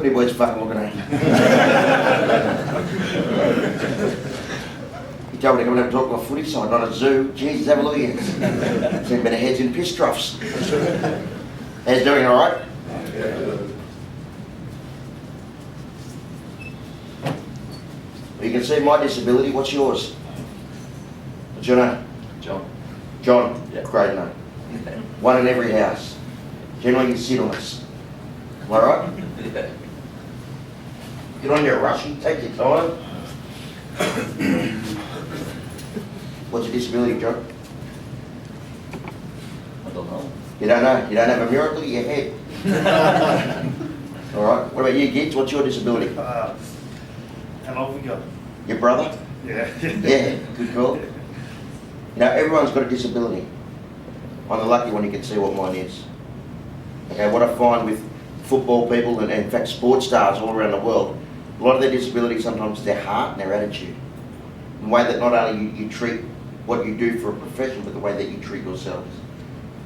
What are you boys fucking looking at? You told me to come and talk to a footy side, not a zoo. Jesus, have a look at you. Seen better heads in piss troughs. How's doing, all right? You can see my disability. What's yours? What's your name? John. John. Yeah. Great name. One in every house. Generally, you sit on us. Am I right? Yeah. Get on your rushy. Take your time. What's your disability, John? I don't know. You don't know? You don't have a miracle in your head? All right. What about you, kids? What's your disability? How long we got? Your brother? Yeah. Yeah, good call. You know, everyone's got a disability. I'm the lucky one who can see what mine is. Okay, what I find with football people and in fact sports stars all around the world, a lot of their disability sometimes is their heart and their attitude. The way that not only you treat what you do for a profession, but the way that you treat yourselves.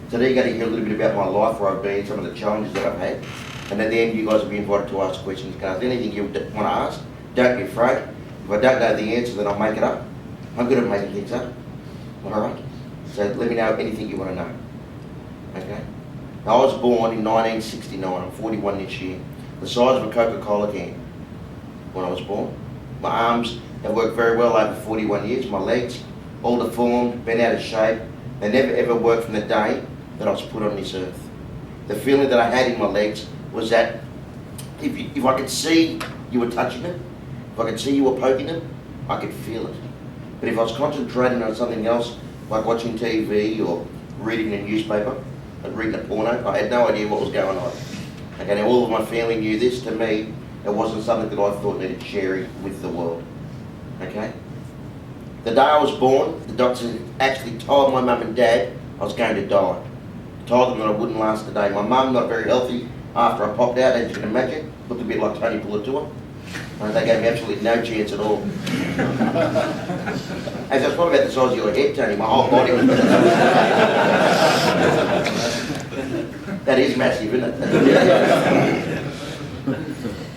Today you're going to hear a little bit about my life, where I've been, some of the challenges that I've had. And at the end you guys will be invited to ask questions. Guys, anything you want to ask, don't be afraid. If I don't know the answer, then I'll make it up. I'm good at making things up. Alright? So let me know anything you want to know. Okay? Now, I was born in 1969, I'm 41 this year, the size of a Coca-Cola can when I was born. My arms have worked very well over 41 years, my legs, all deformed, been out of shape. They never ever worked from the day that I was put on this earth. The feeling that I had in my legs was that if I could see you were touching them, if I could see you were poking them, I could feel it. But if I was concentrating on something else, like watching TV or reading a newspaper, and reading a porno, I had no idea what was going on. Okay, now all of my family knew this. To me, it wasn't something that I thought needed sharing with the world. Okay? The day I was born, the doctors actually told my mum and dad I was going to die. Told them that I wouldn't last a day. My mum, not very healthy, after I popped out, as you can imagine, looked a bit like Tony Pullatua. They gave me absolutely no chance at all. As I was probably about the size of your head, Tony, my whole body was That is massive, isn't it?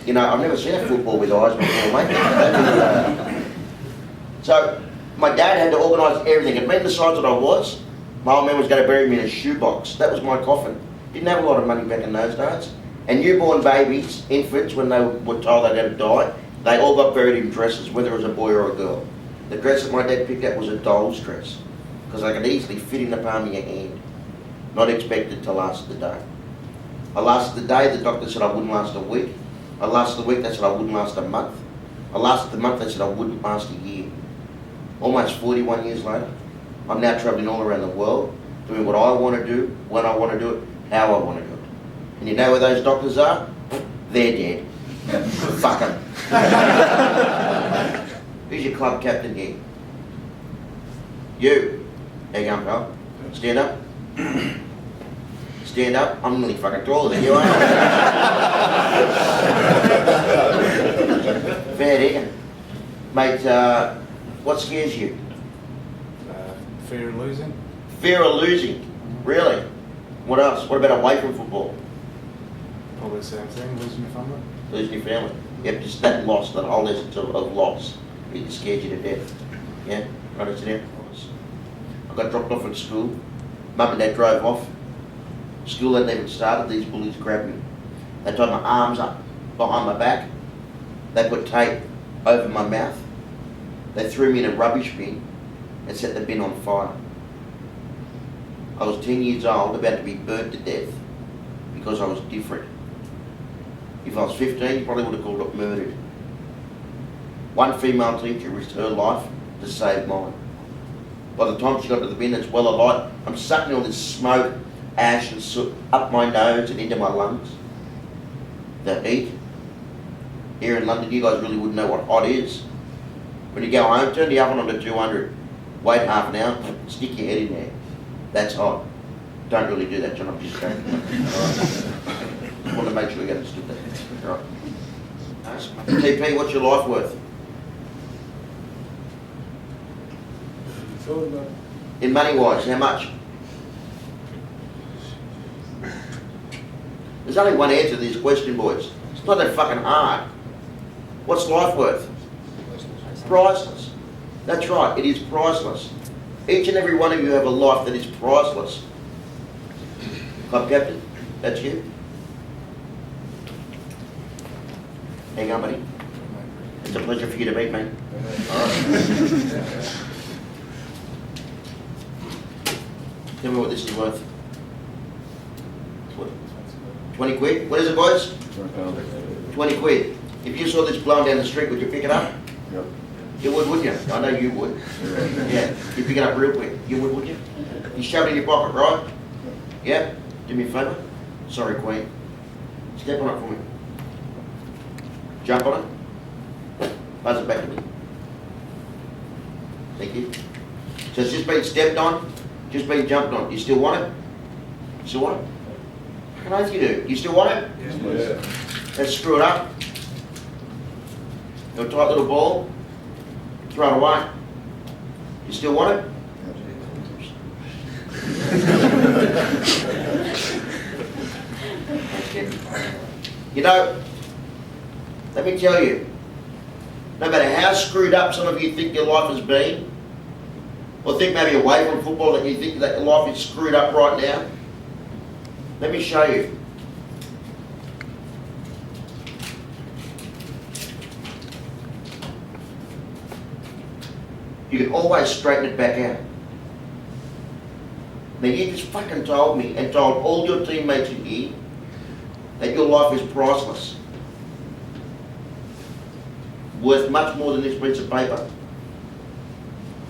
You know, I've never seen a football with eyes before, mate. So, my dad had to organise everything. It meant the size that I was, my old man was going to bury me in a shoebox. That was my coffin. Didn't have a lot of money back in those days. And newborn babies, infants, when they were told they'd have to die, they all got buried in dresses, whether it was a boy or a girl. The dress that my dad picked up was a doll's dress, because they could easily fit in the palm of your hand. Not expected to last the day. I lasted the day, the doctor said I wouldn't last a week. I lasted the week, they said I wouldn't last a month. I lasted the month, they said I wouldn't last a year. Almost 41 years later, I'm now travelling all around the world, doing what I want to do, when I want to do it, how I want to do it. And you know where those doctors are? They're dead. Fuck them. Who's your club captain here? You. There you go, pal. Stand up. Stand up. I'm nearly fucking taller than you, aren't I? Fair dinkum. Mate, what scares you? Fear of losing. Fear of losing? Really? What else? What about away from football? Probably the same thing, losing your family. Losing your family? Yep, just that loss, that whole essence of loss. It scared you to death. Yeah? Right, it's there. I got dropped off at school. Mum and Dad drove off. School hadn't even started, these bullies grabbed me. They tied my arms up behind my back. They put tape over my mouth. They threw me in a rubbish bin and set the bin on fire. I was 10 years old, about to be burnt to death because I was different. If I was 15, you probably would have called it murdered. One female teacher risked her life to save mine. By the time she got to the bin, it's well alight. I'm sucking all this smoke, ash and soot up my nose and into my lungs. The heat. Here in London, you guys really wouldn't know what hot is. When you go home, turn the oven on to 200. Wait half an hour, stick your head in there. That's hot. Don't really do that, John, I'm just joking. Alright. Just want to make sure you understood that. Alright. TP, what's your life worth? In money wise, how much? There's only one answer to this question, boys. It's not that fucking hard. What's life worth? Priceless. That's right, it is priceless. Each and every one of you have a life that is priceless. Club captain, that's you. Hang on, buddy. It's a pleasure for you to meet me. Alright. Tell me what this is worth. 20 quid? What is it, boys? 20 quid. If you saw this blown down the street, would you pick it up? Yep. You would, wouldn't you? I know you would. Yeah, you pick it up real quick. You would, wouldn't you? You shove it in your pocket, right? Yeah? Do me a favour? Sorry, Queen. Step on it for me. Jump on it. Buzz it back to me. Thank you. So it's just been stepped on, just been jumped on. You still want it? You still want it? I can oath you do. You still want it? Yes, please. Yeah. Let's screw it up. Got a tight little ball. Throw it away. You still want it? You know, let me tell you, no matter how screwed up some of you think your life has been, or think maybe away from football that you think that your life is screwed up right now, let me show you. You can always straighten it back out. Now you just fucking told me and told all your teammates in here that your life is priceless. Worth much more than this piece of paper.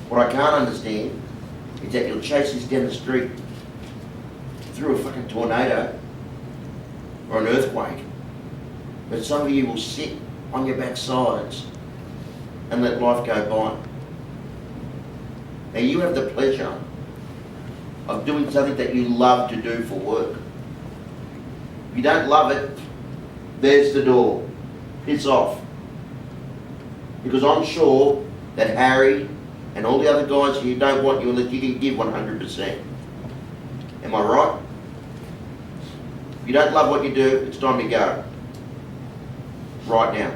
What I can't understand is that you'll chase this down the street through a fucking tornado or an earthquake. But some of you will sit on your backsides and let life go by. Now you have the pleasure of doing something that you love to do for work. If you don't love it, there's the door. Piss off. Because I'm sure that Harry and all the other guys here don't want you unless you can give 100%. Am I right? If you don't love what you do, it's time to go. Right now.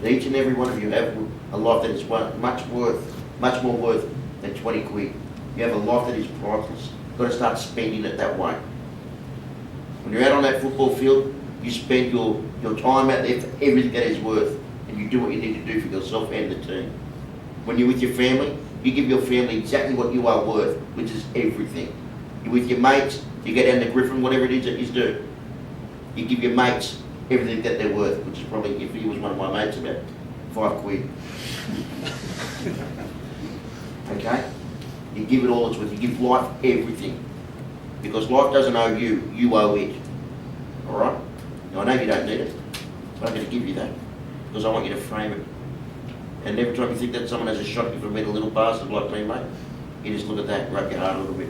Each and every one of you have a life that is much more worth than 20 quid. You have a life that is priceless. You've got to start spending it that way. When you're out on that football field, you spend your time out there for everything that is worth, and you do what you need to do for yourself and the team. When you're with your family, you give your family exactly what you are worth, which is everything. You're with your mates, you go down to Griffin, whatever it is that you do. You give your mates everything that they're worth, which is probably, if he was one of my mates, about 5 quid. Okay? You give it all it's worth. You give life everything. Because life doesn't owe you, you owe it. Alright? Now I know you don't need it, but I'm going to give you that. Because I want you to frame it. And every time you think that someone has a shot you for being a little bastard like me, mate, you just look at that and rub your heart a little bit.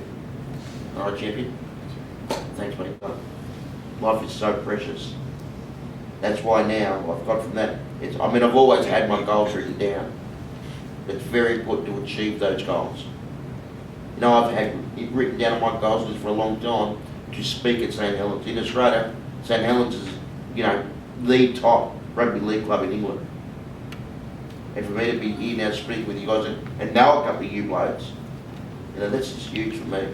Alright, champion? Thanks, buddy. Life is so precious. That's why now, I've got from that, I've always had my goals written down. It's very important to achieve those goals. You know, I've had it written down on my goals list for a long time to speak at St.Helens. In Australia, St.Helens is, the top rugby league club in England. And for me to be here now speaking with you guys and know a couple of you blokes, that's just huge for me.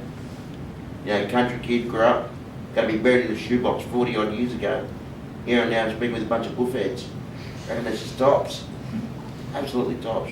Country kid, grew up, got to be buried in a shoebox 40 odd years ago. Here and now speaking with a bunch of buffheads. I reckon that's just tops. Absolutely tops.